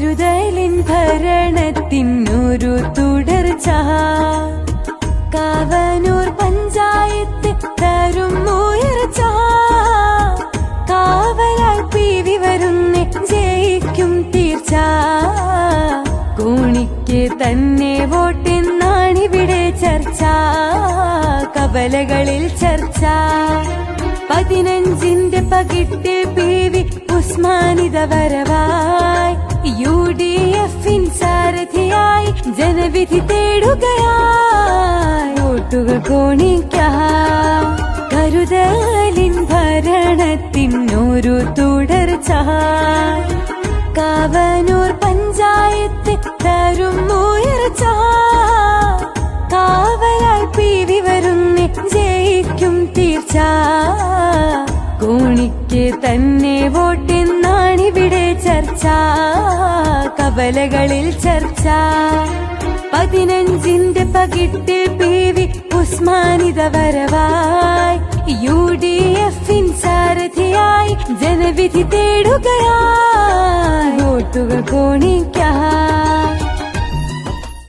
കരുതലിൻ ഭരണത്തിനൊരു തുടർച്ച കാവനൂർ പഞ്ചായത്ത് തരും ഉയർച്ച കാവലായി PV വരുന്നേ ജയിക്കും തീർച്ച കോണിക്ക് തന്നെ വോട്ടെന്നാണിവിടെ ചർച്ച കവലകളിൽ ചർച്ച 15ന്റെ പകിട്ടിൽ PV ഉസ്മാനിത വരവായി UDF-ൻ സാരഥിയായി ജനവിധി തേടുകയായി വോട്ടുകൾ കോണിക്കായി കരുതലിൻ ഭരണത്തിനൊരു തുടർച്ച കാവനൂർ പഞ്ചായത്ത് തരും ഉയർച്ച കാവലായി PV വരുന്നേ ജയിക്കും തീർച്ച കോണിക്ക് തന്നെ വോട്ടെന്നാണിവിടെ ചർച്ച കവലകളിൽ ചർച്ച 15ന്റെ പകിട്ടിൽ PV ഉസ്മാനിത വരവായി UDF-ൻ സാരഥിയായി ജനവിധി തേടുകയായി വോട്ടുകൾ കോണിക്കായി